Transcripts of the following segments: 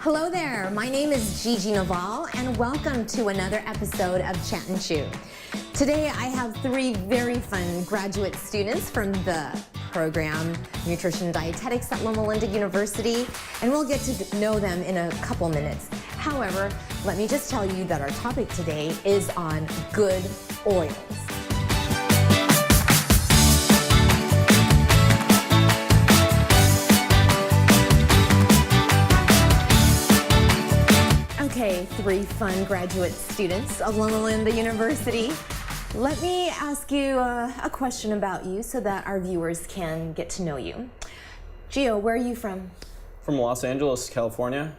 Hello there, my name is JeJe Noval and welcome to another episode of Chat and Chew. Today I have three very fun graduate students from the program Nutrition and Dietetics at Loma Linda University, and we'll get to know them in a couple minutes. However, let me just tell you that our topic today is on good oils. Okay, three fun graduate students of Loma Linda University. Let me ask you a question about you so that our viewers can get to know you. Gio, where are you from? From Los Angeles, California.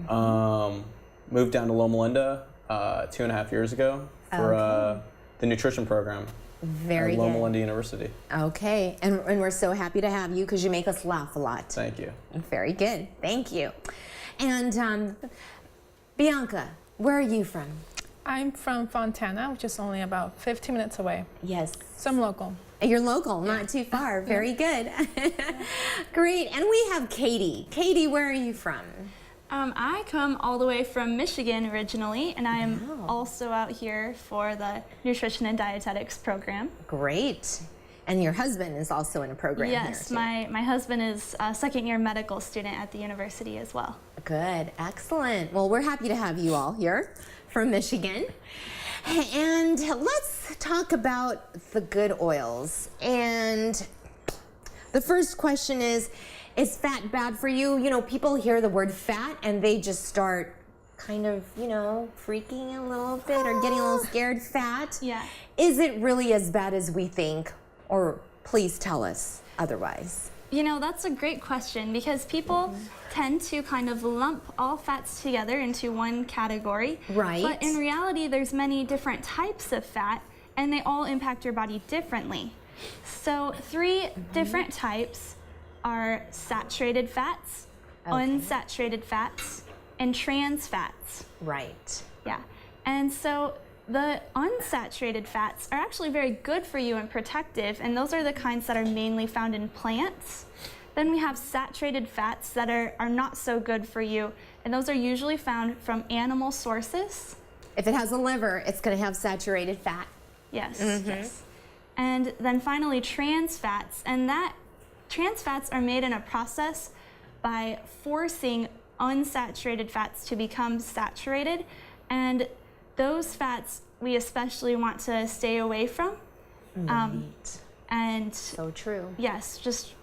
Moved down to Loma Linda 2.5 years ago for the nutrition program Very at Loma good. Linda University. Okay, and we're so happy to have you because you make us laugh a lot. Thank you. Very good, thank you. And Bianca, where are you from? I'm from Fontana, which is only about 15 minutes away. Yes. So I'm local. You're local, not too far. Very good. Great, and we have Katie. Katie, where are you from? I come all the way from Michigan originally, and I'm also out here for the Nutrition and Dietetics program. Great. And your husband is also in a program Yes, here, too. my husband is a second-year medical student at the university as well. Good, excellent. Well, we're happy to have you all here from Michigan. And let's talk about the good oils. And the first question is fat bad for you? You know, people hear the word fat and they just start kind of, you know, freaking a little bit or getting a little scared. Fat. Yeah. Is it really as bad as we think? Or please tell us otherwise. You know, that's a great question because people tend to kind of lump all fats together into one category. Right. But in reality, there's many different types of fat, and they all impact your body differently. So three different types are saturated fats, unsaturated fats, and trans fats. Right. Yeah. And so the unsaturated fats are actually very good for you and protective, and those are the kinds that are mainly found in plants. Then we have saturated fats that are not so good for you, and those are usually found from animal sources. If it has a liver, it's going to have saturated fat. Yes, yes. And then finally trans fats, and that trans fats are made in a process by forcing unsaturated fats to become saturated, and those fats we especially want to stay away from. And So true. yes, just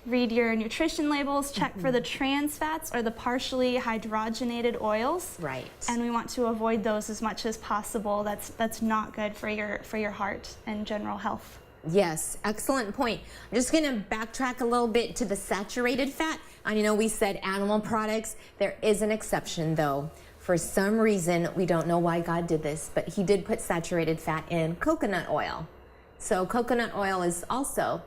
read your nutrition labels, check for the trans fats or the partially hydrogenated oils. Right. And we want to avoid those as much as possible. That's not good for your heart and general health. Yes, excellent point. I'm just going to backtrack a little bit to the saturated fat. I know we said animal products. There is an exception, though. For some reason, we don't know why God did this, but he did put saturated fat in coconut oil. So coconut oil is also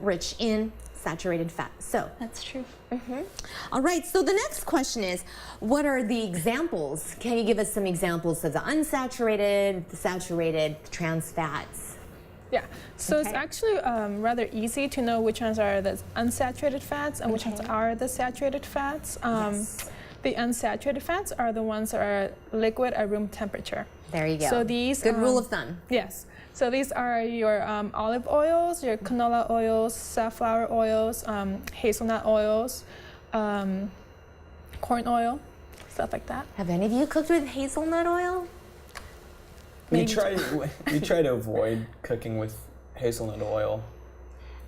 rich in saturated fat. So That's true. all right, so the next question is, what are the examples? Can you give us some examples of the unsaturated, the saturated, the trans fats? Yeah, so it's Okay. actually rather easy to know which ones are the unsaturated fats and which ones are the saturated fats. The unsaturated fats are the ones that are liquid at room temperature. There you go. So these Good rule of thumb. Yes. So these are your olive oils, your canola oils, safflower oils, hazelnut oils, corn oil, stuff like that. Have any of you cooked with hazelnut oil? We try to avoid cooking with hazelnut oil.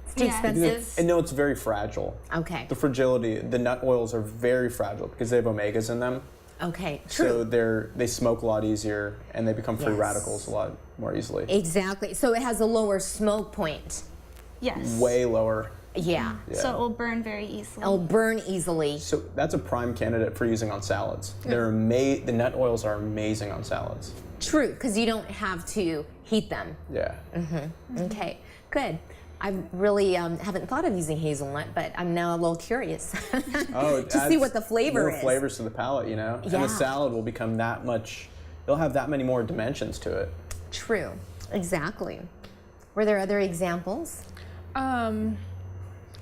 It's too Yeah. expensive. And no, it's very fragile. Okay. The fragility, the nut oils are very fragile because they have omegas in them. Okay. So they smoke a lot easier and they become free Yes. radicals a lot more easily. Exactly. So it has a lower smoke point. Yes. Way lower. Yeah. Yeah. So it will burn very easily. It'll burn easily. So that's a prime candidate for using on salads. The nut oils are amazing on salads. True, because you don't have to heat them. Yeah. Okay, good. I really haven't thought of using hazelnut, but I'm now a little curious Oh, it to see adds what the flavor more is. flavors to the palate, you know? And Yeah. the salad will become that much, it'll have that many more dimensions to it. True, exactly. Were there other examples?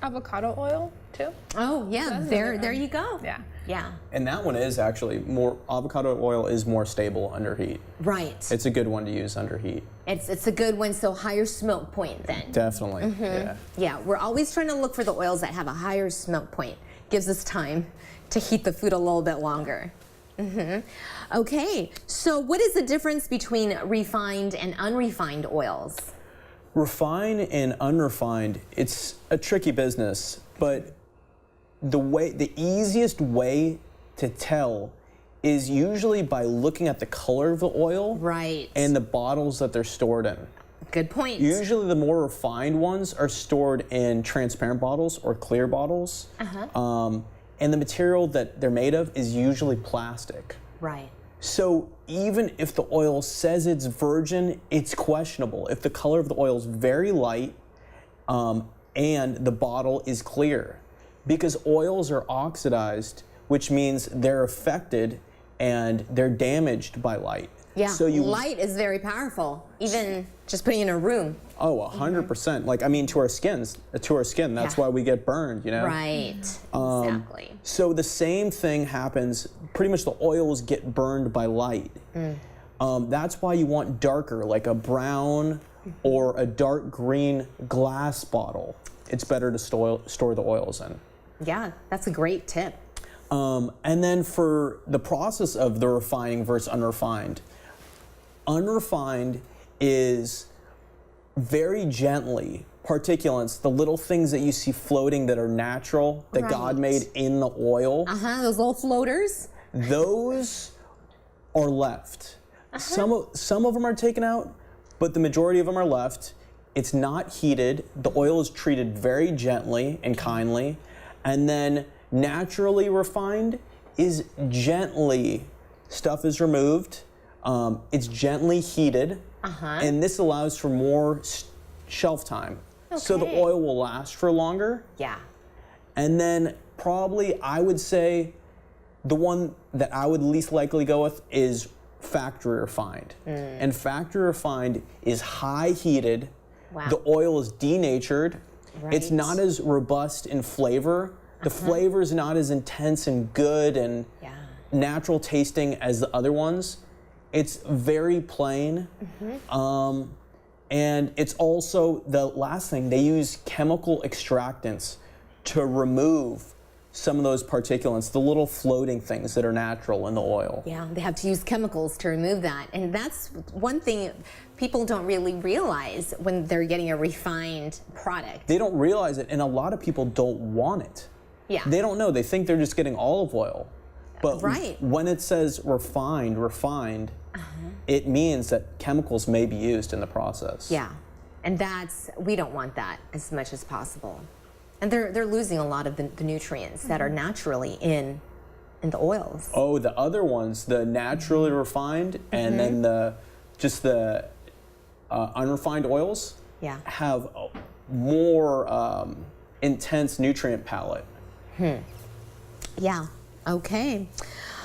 Avocado oil. too. Oh, yeah, that's there you go. Yeah. Yeah, And that one is actually more, avocado oil is more stable under heat. right. It's a good one to use under heat. It's a good one, so higher smoke point then. Definitely, yeah. Yeah, we're always trying to look for the oils that have a higher smoke point. Gives us time to heat the food a little bit longer. Okay, so what is the difference between refined and unrefined oils? Refined and unrefined, it's a tricky business, but the easiest way to tell is usually by looking at the color of the oil Right. and the bottles that they're stored in. Good point. Usually the more refined ones are stored in transparent bottles or clear bottles. And the material that they're made of is usually plastic. Right. So even if the oil says it's virgin, it's questionable. If the color of the oil is very light and the bottle is clear, because oils are oxidized, which means they're affected and they're damaged by light. Yeah, So light is very powerful, even just putting in a room. Oh, 100%. Like, I mean, to our skin, that's Yeah. why we get burned, you know? Right, exactly. So the same thing happens, pretty much the oils get burned by light. That's why you want darker, like a brown or a dark green glass bottle. It's better to store the oils in. Yeah, that's a great tip. And then for the process of the refining versus unrefined is very gently particulates, the little things that you see floating that are natural, that God Right. made in the oil, Those little floaters. those are left. Some of them are taken out, but the majority of them are left. It's not heated. The oil is treated very gently and kindly. And then naturally refined is gently, stuff is removed. It's gently heated. And this allows for more shelf time. So the Okay. oil will last for longer. Yeah. And then probably I would say the one that I would least likely go with is factory refined. And factory refined is high heated. Wow. The oil is denatured. It's Right. not as robust in flavor. The flavor is not as intense and good and Yeah. natural tasting as the other ones. It's very plain. And it's also, the last thing, they use chemical extractants to remove some of those particulates, the little floating things that are natural in the oil. Yeah, they have to use chemicals to remove that. And that's one thing people don't really realize when they're getting a refined product. They don't realize it, and a lot of people don't want it. Yeah. They don't know. They think they're just getting olive oil. But Right. when it says refined, it means that chemicals may be used in the process. Yeah, and we don't want that as much as possible. And they're losing a lot of the nutrients that are naturally in the oils. Oh, the other ones, the naturally refined and then the unrefined oils Yeah. have a more intense nutrient palette. Yeah, okay.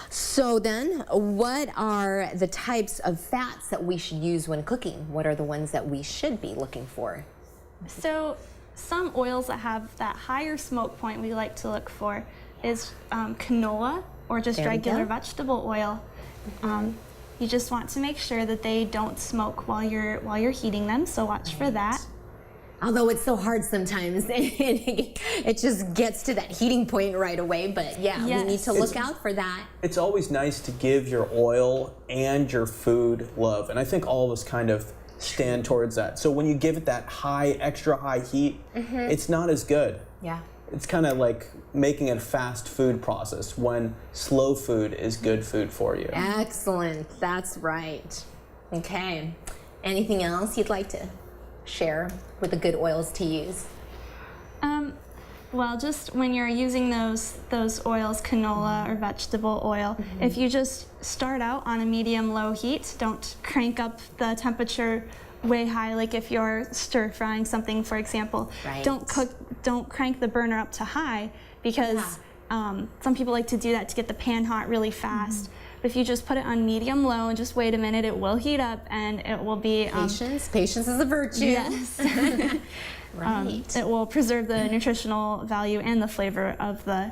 So then, what are the types of fats that we should use when cooking? What are the ones that we should be looking for? So some oils that have that higher smoke point we like to look for is canola or just There we regular go. vegetable oil. You just want to make sure that they don't smoke while you're heating them, so watch for that. Although it's so hard sometimes, it just gets to that heating point right away. But yeah, we need Yes. to look out for that. It's always nice to give your oil and your food love. And I think all of us kind of stand towards that. So when you give it that extra high heat, it's not as good. Yeah. It's kind of like making it a fast food process when slow food is good food for you. Excellent. That's right. Okay. Anything else you'd like to share with the good oils to use? Well, just when you're using those oils, canola or vegetable oil, if you just start out on a medium-low heat, don't crank up the temperature way high. Like if you're stir frying something, for example, Right. don't crank the burner up to high because some people like to do that to get the pan hot really fast. But if you just put it on medium-low and just wait a minute, it will heat up and it will be Patience. Patience is a virtue. yes. Right. It will preserve the nutritional value and the flavor of the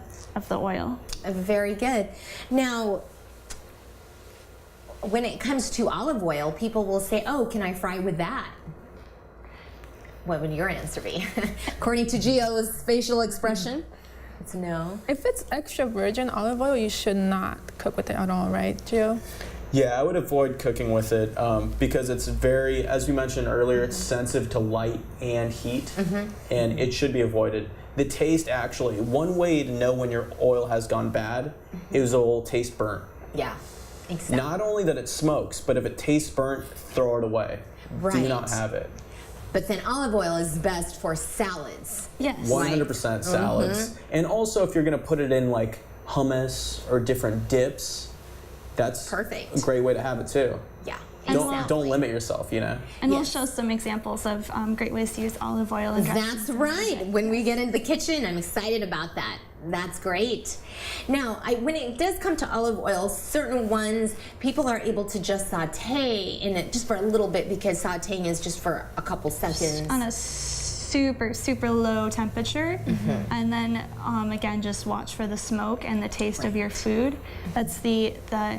oil. Very good. Now, when it comes to olive oil, people will say, oh, can I fry with that? What would your answer be? According to Gio's facial expression, it's no. If it's extra virgin olive oil, you should not cook with it at all, right, Gio? Yeah, I would avoid cooking with it because it's very, as you mentioned earlier, it's sensitive to light and heat, and it should be avoided. The taste actually, one way to know when your oil has gone bad is it'll taste burnt. Yeah, exactly. Not only that it smokes, but if it tastes burnt, throw it away. Right. Do not have it. But then olive oil is best for salads. Yes. 100% salads. And also if you're gonna put it in like hummus or different dips, that's Perfect. a great way to have it too. Yeah, Don't limit yourself, you know? And we'll Yes. show some examples of great ways to use olive oil and dressings. That's right. When we get into the kitchen, I'm excited about that. That's great. Now, when it does come to olive oil, certain ones, people are able to just saute in it just for a little bit because sauteing is just for a couple seconds. On a super low temperature, and then again just watch for the smoke and the taste of your food. That's the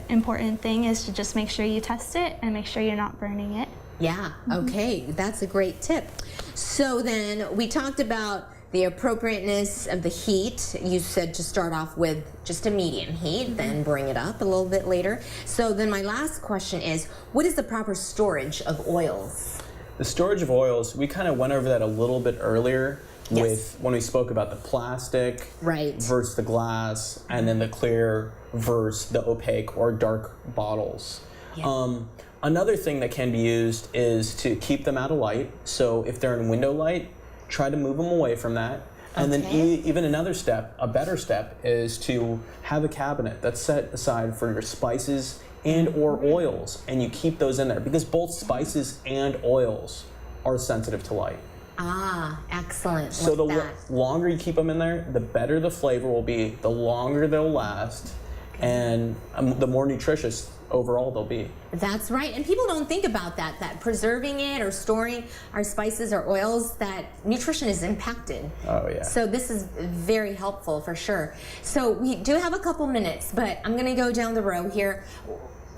important thing, is to just make sure you test it and make sure you're not burning it. Yeah, okay, that's a great tip. So then we talked about the appropriateness of the heat. You said to start off with just a medium heat, then bring it up a little bit later. So then my last question is, what is the proper storage of oils? The storage of oils, we kind of went over that a little bit earlier Yes. with when we spoke about the plastic Right. versus the glass, and then the clear versus the opaque or dark bottles. Yeah. Another thing that can be used is to keep them out of light. So if they're in window light, try to move them away from that. And then Okay. even another step, a better step, is to have a cabinet that's set aside for your spices and or oils, and you keep those in there because both spices and oils are sensitive to light. Ah, excellent. So Like the that. longer you keep them in there, the better the flavor will be, the longer they'll last, and the more nutritious overall they'll be. That's right. And people don't think about that preserving it or storing our spices or oils, that nutrition is impacted. Oh yeah. So this is very helpful for sure. So we do have a couple minutes, but I'm going to go down the row here.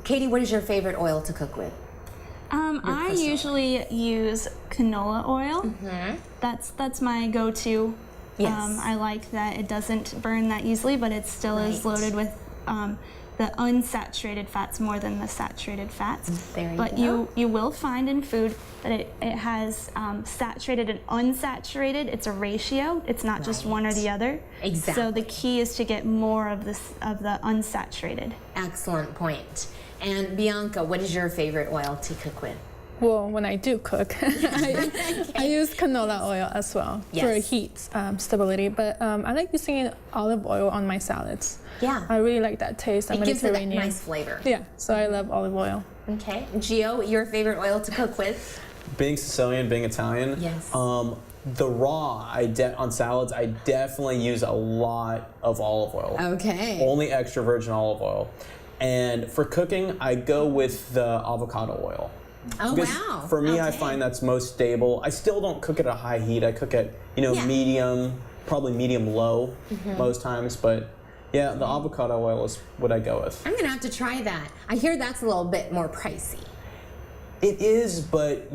Katie, what is your favorite oil to cook with? I usually use canola oil. That's my go-to. Yes. I like that it doesn't burn that easily, but it still is Right. loaded with the unsaturated fats more than the saturated fats. There you But go. you will find in food that it has saturated and unsaturated. It's a ratio. It's not just one or the other. Exactly. So the key is to get more of the unsaturated. Excellent point. And Bianca, what is your favorite oil to cook with? Well, when I do cook, I use canola oil as well for Yes. heat stability. But I like using olive oil on my salads. Yeah. I really like that taste. It gives it that Mediterranean. nice flavor. Yeah, so I love olive oil. Okay. Gio, your favorite oil to cook with? Being Sicilian, being Italian, Yes. the raw on salads, I definitely use a lot of olive oil. Okay. Only extra virgin olive oil. And for cooking, I go with the avocado oil. Oh, Because wow. for me, I Okay. find that's most stable. I still don't cook at a high heat. I cook at, Yeah. medium, probably medium low most times. But yeah, the avocado oil is what I go with. I'm going to have to try that. I hear that's a little bit more pricey. It is, but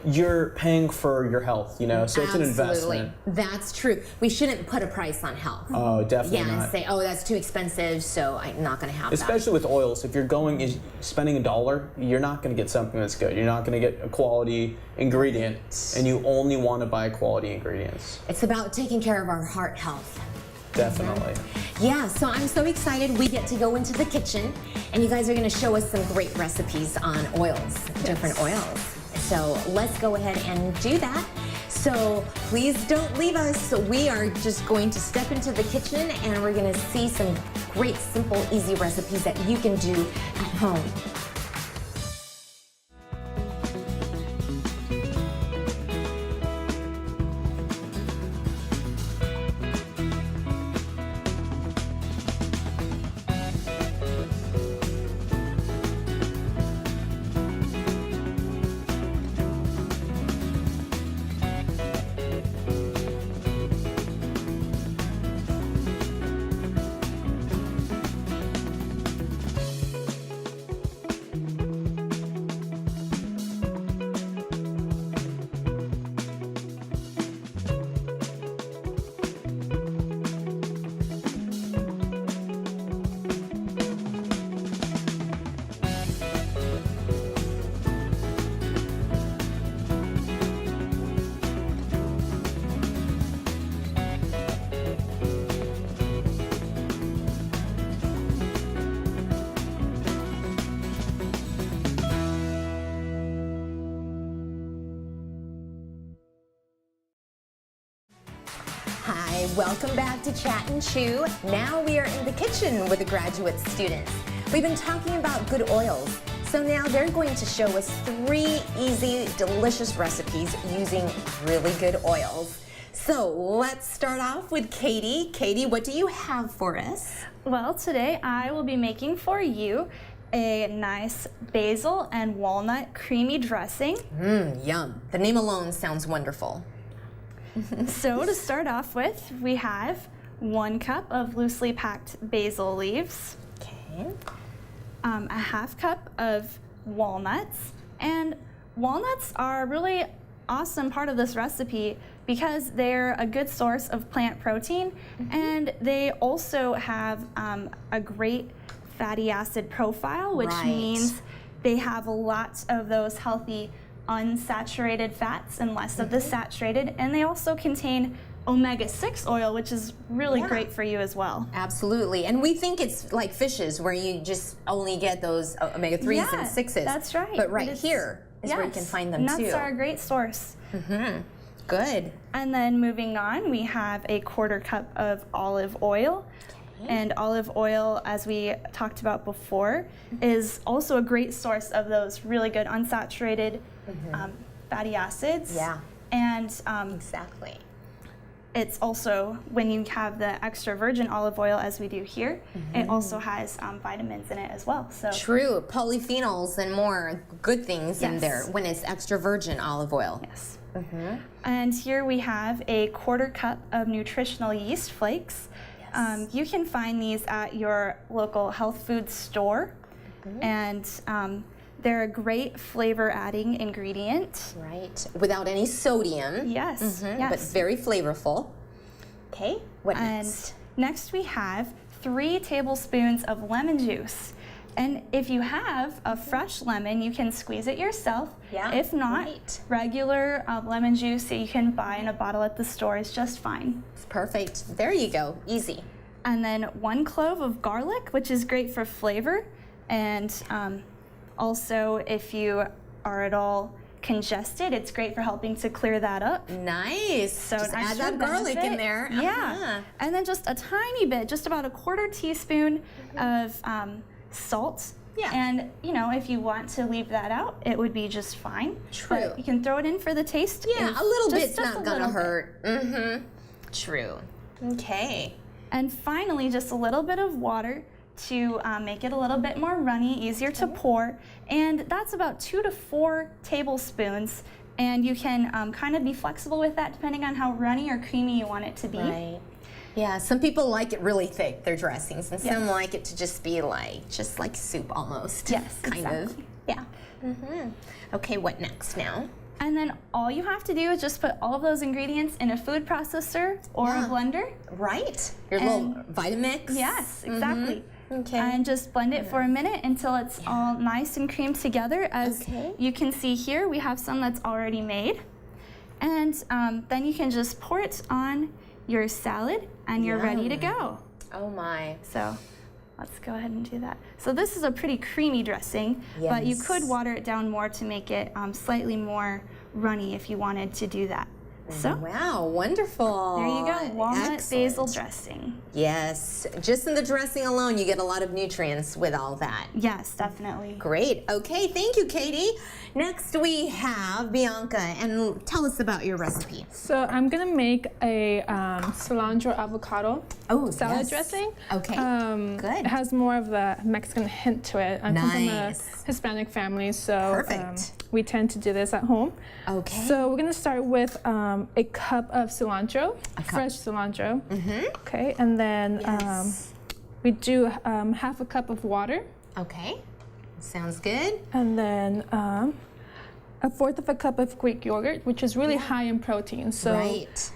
you're paying for your health, so it's an investment. That's true. We shouldn't put a price on health. Oh, definitely Yeah, and not. say, oh, that's too expensive, so I'm not going to have that. Especially with oils, if you're spending $1, you're not going to get something that's good. You're not going to get a quality ingredient, and you only want to buy quality ingredients. It's about taking care of our heart health. Definitely. Yeah, so I'm so excited we get to go into the kitchen, and you guys are going to show us some great recipes on oils, different oils. So let's go ahead and do that. So please don't leave us. We are just going to step into the kitchen, and we're going to see some great, simple, easy recipes that you can do at home. welcome back to Chat and Chew. Now we are in the kitchen with the graduate students. We've been talking about good oils. So now they're going to show us 3 easy, delicious recipes using really good oils. So let's start off with Katie. Katie, what do you have for us? Well, today I will be making for you a nice basil and walnut creamy dressing. Yum. The name alone sounds wonderful. So to start off with, we have 1 cup of loosely packed basil leaves, Okay. a 1/2 cup of walnuts, and walnuts are a really awesome part of this recipe because they're a good source of plant protein, and they also have a great fatty acid profile, which Right. means they have a lot of those healthy unsaturated fats and less of the saturated, and they also contain omega-6 oil, which is really Yeah. great for you as well. Absolutely. And we think it's like fishes where you just only get those omega-3s and 6s. That's right. But right it's- here is where you can find them nuts too. are a great source. Good. And then moving on, we have a 1/4 cup of olive oil. And olive oil, as we talked about before, is also a great source of those really good unsaturated fatty acids. Yeah. And Exactly. it's also, when you have the extra virgin olive oil, as we do here, it also has vitamins in it as well. So True. Polyphenols and more good things in Yes. there when it's extra virgin olive oil. yes. And here we have a 1/4 cup of nutritional yeast flakes. You can find these at your local health food store, and they're a great flavor adding ingredient. Right. Without any sodium. Yes, But yes. very flavorful. Okay. What And next? next we have 3 tablespoons of lemon juice. And if you have a fresh lemon, you can squeeze it yourself. Yeah, If not, right. regular lemon juice that you can buy in a bottle at the store is just fine. It's perfect. There you go. Easy. And then 1 clove of garlic, which is great for flavor. And also, if you are at all congested, it's great for helping to clear that up. Nice. So just an add extra that garlic in benefit. there. Yeah. And then just a tiny bit, just about a 1/4 teaspoon of salt. Yeah. And, you know, if you want to leave that out, it would be just fine. True. But you can throw it in for the taste. Yeah, if- a little just- bit's just not a gonna little bit. hurt. True. Okay. And finally, just a little bit of water to make it a little bit more runny, easier to pour. And that's about 2 to 4 tablespoons. And you can kind of be flexible with that depending on how runny or creamy you want it to be. Right. Yeah, some people like it really thick, their dressings, and some Yes. like it to just be just like soup almost. Yes, kind of. exactly. Yeah. Okay, what next now? And then all you have to do is just put all of those ingredients in a food processor or Yeah. a blender. Right. Your little Vitamix. Yes, exactly. Okay. And just blend it for a minute until it's all nice and creamed together. As Okay. you can see here, we have some that's already made. And then you can just pour it on your salad and you're ready to go. Oh my. So let's go ahead and do that. So this is a pretty creamy dressing, but you Yes. could water it down more to make it slightly more runny if you wanted to do that. So Wow, wonderful. there you go, walnut basil Excellent. dressing. Yes, just in the dressing alone, you get a lot of nutrients with all that. Yes, definitely. Great. Okay, thank you, Katie. Next we have Bianca, and tell us about your recipe. So I'm gonna make a cilantro avocado salad yes. dressing. Okay, good. It has more of the Mexican hint to it. I come from a Nice. Hispanic family, so Perfect. we tend to do this at home. Okay. So we're gonna start with a cup of cilantro, cup. fresh cilantro. Okay, and then we do 1/2 cup of water, Okay, sounds good. and then 1/4 of a cup of Greek yogurt, which is really high in protein. So Right.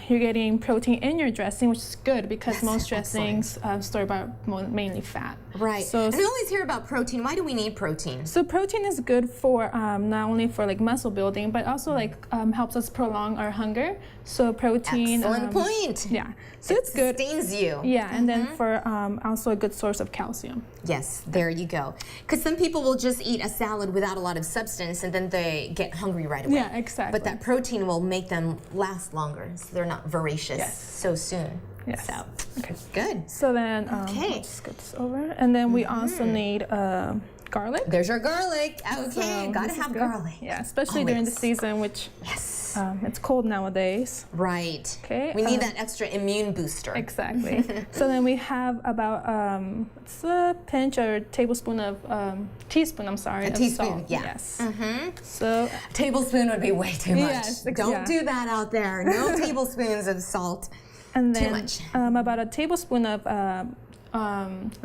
you're getting protein in your dressing, which is good because Yes, most excellent. dressings store about mainly fat. Right. So and we always hear about protein. Why do we need protein? So protein is good for not only for like muscle building, but also like helps us prolong our hunger. So protein. Excellent point. Yeah. So it's good. Sustains you. Yeah, and then for also a good source of calcium. Yes, there you go. Because some people will just eat a salad without a lot of substance, and then they they get hungry right away. Yeah, exactly. But that protein will make them last longer, so they're not voracious Yes. so soon. Yes. So, Okay. good. So then, Okay. let's just get this over. And then we also need garlic. There's your garlic. Okay, So gotta this is have good. garlic. Yeah, especially during the Always. season, which Yes. it's cold nowadays. Right. Okay, We need that extra immune booster. Exactly. So then we have about it's a pinch or tablespoon of teaspoon. I'm sorry. A of teaspoon, salt. yeah. Yes. Mm-hmm. So Tablespoon would be way too much. Yes, Don't yeah. do that out there. No tablespoons of salt. and Too then much. About a tablespoon of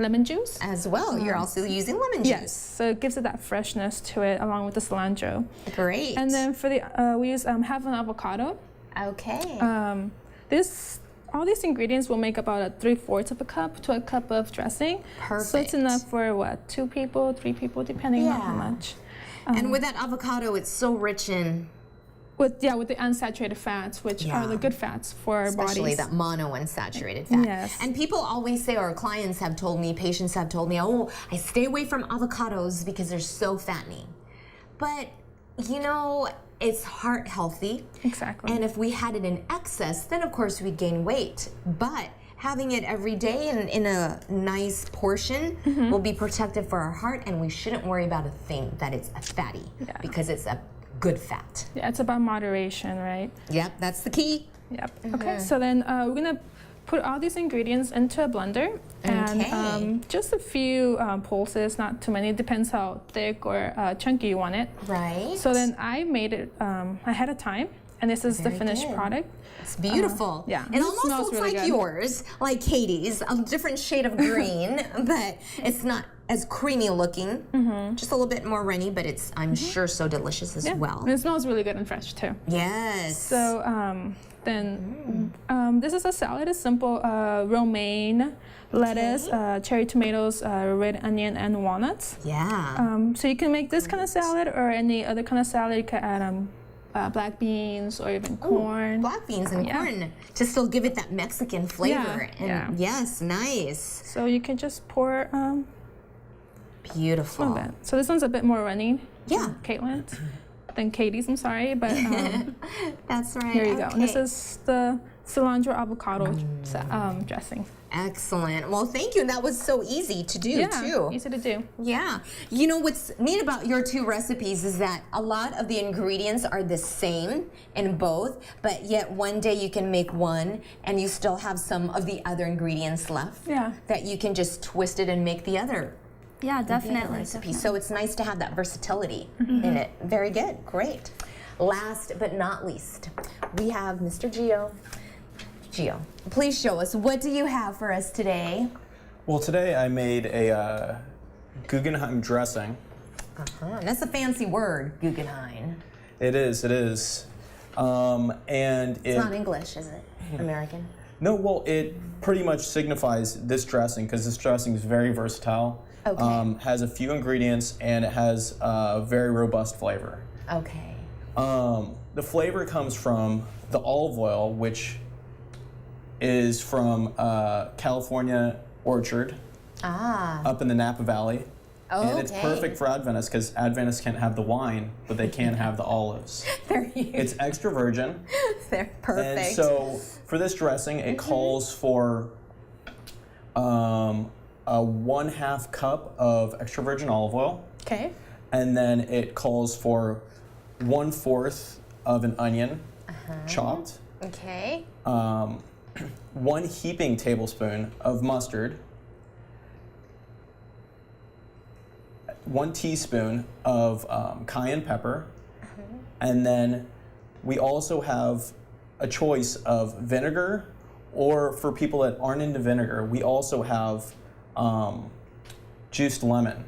lemon juice. As well, you're also using lemon juice. Yes. So it gives it that freshness to it, along with the cilantro. Great. And then for the we use half an avocado. Okay. All these ingredients will make about a 3/4 of a cup to a cup of dressing. So it's Perfect. enough for what, 2 people, 3 people, depending on how Yeah. much. And with that avocado, it's so rich in, With the unsaturated fats, which are the Yeah. good fats for our especially bodies. that monounsaturated fat. Yes. And people always say, or clients have told me, patients have told me, oh, I stay away from avocados because they're so fattening. But, you know, it's heart healthy. Exactly. And if we had it in excess, then of course we'd gain weight. But having it every day and in a nice portion will be protective for our heart, and we shouldn't worry about a thing that it's fatty Yeah. because it's a good fat. Yeah, it's about moderation, right? Yep, that's the key. Yep. Okay, so then we're gonna put all these ingredients into a blender, and Okay. just a few pulses, not too many. It depends how thick or chunky you want it. Right. So then I made it ahead of time, and this is the Very finished good. product. It's beautiful. yeah. It It almost smells looks really like good. yours, like Katie's, a different shade of green, but it's not as creamy looking. Just a little bit more runny, but it's, I'm sure, so delicious as Yeah. well. And it smells really good and fresh too. Yes. So this is a salad. It's simple: romaine, lettuce, cherry tomatoes, red onion, and walnuts. Yeah. So you can make this kind of salad or any other kind of salad. You can add black beans or even corn. Black beans and Yeah. corn to still give it that Mexican flavor. Yeah, And yeah. yes, nice. So you can just pour Beautiful. some of it. So this one's a bit more runny. Yeah. Caitlin's than Katie's. I'm sorry, but That's right. here you go. And this Okay. is the cilantro avocado dressing. Excellent. Well, thank you. And that was so easy to do, Yeah, too. easy to do. Yeah. You know what's neat about your two recipes is that a lot of the ingredients are the same in both, but yet one day you can make one and you still have some of the other ingredients left. Yeah. That you can just twist it and make the other Yeah, the other definitely. recipe. So it's nice to have that versatility in it. Very good. Great. Last but not least, we have Mr. Gio. Gio, please show us, what do you have for us today? Well, today I made a Guggenheim dressing. That's a fancy word, Guggenheim. It is, it is. And It's not English, is it? American? No, well, it pretty much signifies this dressing because this dressing is very versatile. Okay. Has a few ingredients and it has a very robust flavor. Okay. The flavor comes from the olive oil, which is from California orchard up in the Napa Valley. And it's Okay. perfect for Adventists because Adventists can't have the wine, but they can have the olives. There you It's extra virgin. They're perfect. And so for this dressing, it calls for a 1/2 cup of extra virgin olive oil. Okay. And then it calls for 1/4 of an onion chopped. Okay. 1 heaping tablespoon of mustard, 1 teaspoon of cayenne pepper, and then we also have a choice of vinegar, or for people that aren't into vinegar, we also have juiced lemon.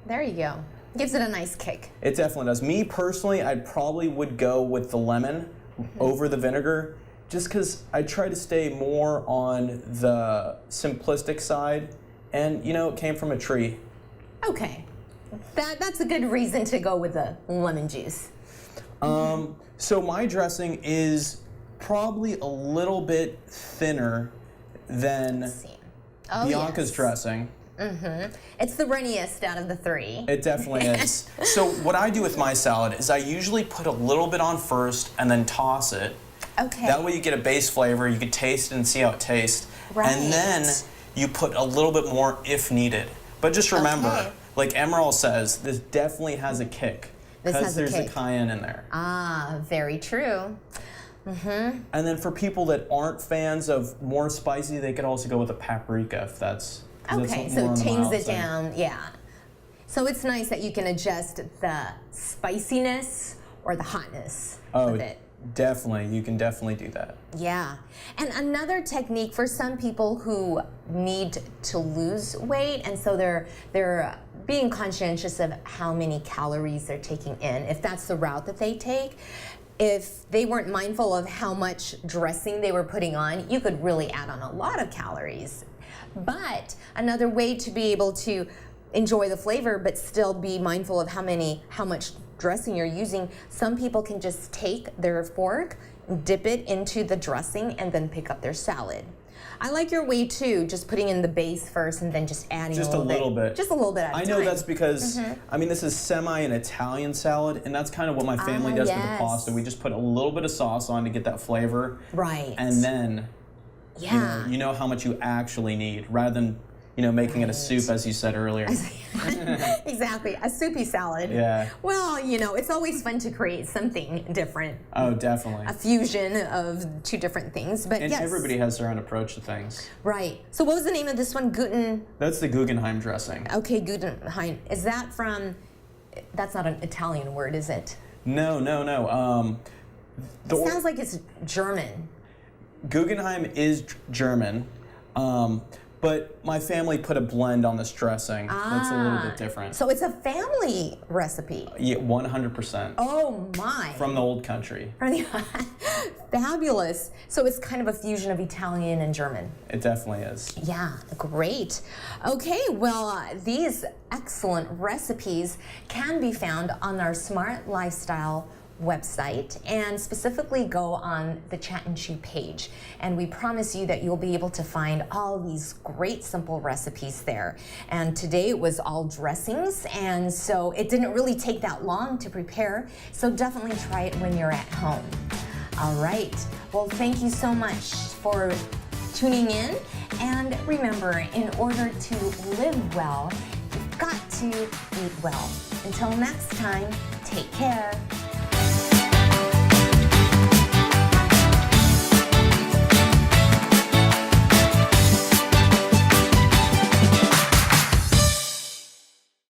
There you go. Gives it a nice kick. It definitely does. Me personally, I probably would go with the lemon over the vinegar, just because I try to stay more on the simplistic side, and you know, it came from a tree. Okay. That's a good reason to go with the lemon juice. So my dressing is probably a little bit thinner than Let's see. Oh, Bianca's yes. dressing. It's the runniest out of the three. It definitely is. So what I do with my salad is I usually put a little bit on first and then toss it. Okay. That way you get a base flavor, you can taste it and see how it tastes. Right. And then you put a little bit more if needed. But just remember, Okay. like Emerald says, this definitely has a kick. This Because has a there's kick. the cayenne in there. Ah, very true. And then for people that aren't fans of more spicy, they could also go with a paprika if that's... 'cause that's Okay, more so on it the tames mild it side. down, yeah. So it's nice that you can adjust the spiciness or the hotness of it. Definitely. You can definitely do that. Yeah. And another technique for some people who need to lose weight, and so they're being conscientious of how many calories they're taking in, if that's the route that they take. If they weren't mindful of how much dressing they were putting on, you could really add on a lot of calories. But another way to be able to enjoy the flavor but still be mindful of how much dressing you're using, some people can just take their fork, dip it into the dressing, and then pick up their salad. I like your way too, just putting in the base first and then just adding Just a little bit. Just a little bit at a time. I know that's because, I mean, this is semi an Italian salad, and that's kind of what my family does with the yes. pasta. We just put a little bit of sauce on to get that flavor. Right. And then, yeah. you know how much you actually need, rather than, making it a soup, as you said earlier. Exactly, a soupy salad. Yeah. Well, it's always fun to create something different. Oh, definitely. A fusion of two different things, but And yes. everybody has their own approach to things. Right. So what was the name of this one? That's the Guggenheim dressing. Okay, Guggenheim. Is that from? That's not an Italian word, is it? No. It sounds like it's German. Guggenheim is German, but my family put a blend on this dressing that's a little bit different. So it's a family recipe. Yeah, 100%. Oh my. From the old country. Fabulous. So it's kind of a fusion of Italian and German. It definitely is. Yeah, great. Okay, well, these excellent recipes can be found on our Smart Lifestyle website, and specifically go on the Chat and Chew page, and we promise you that you'll be able to find all these great simple recipes there. And today it was all dressings, and so it didn't really take that long to prepare, so definitely try it when you're at home. All right, well, thank you so much for tuning in, and remember, in order to live well, you've got to eat well. Until next time, take care.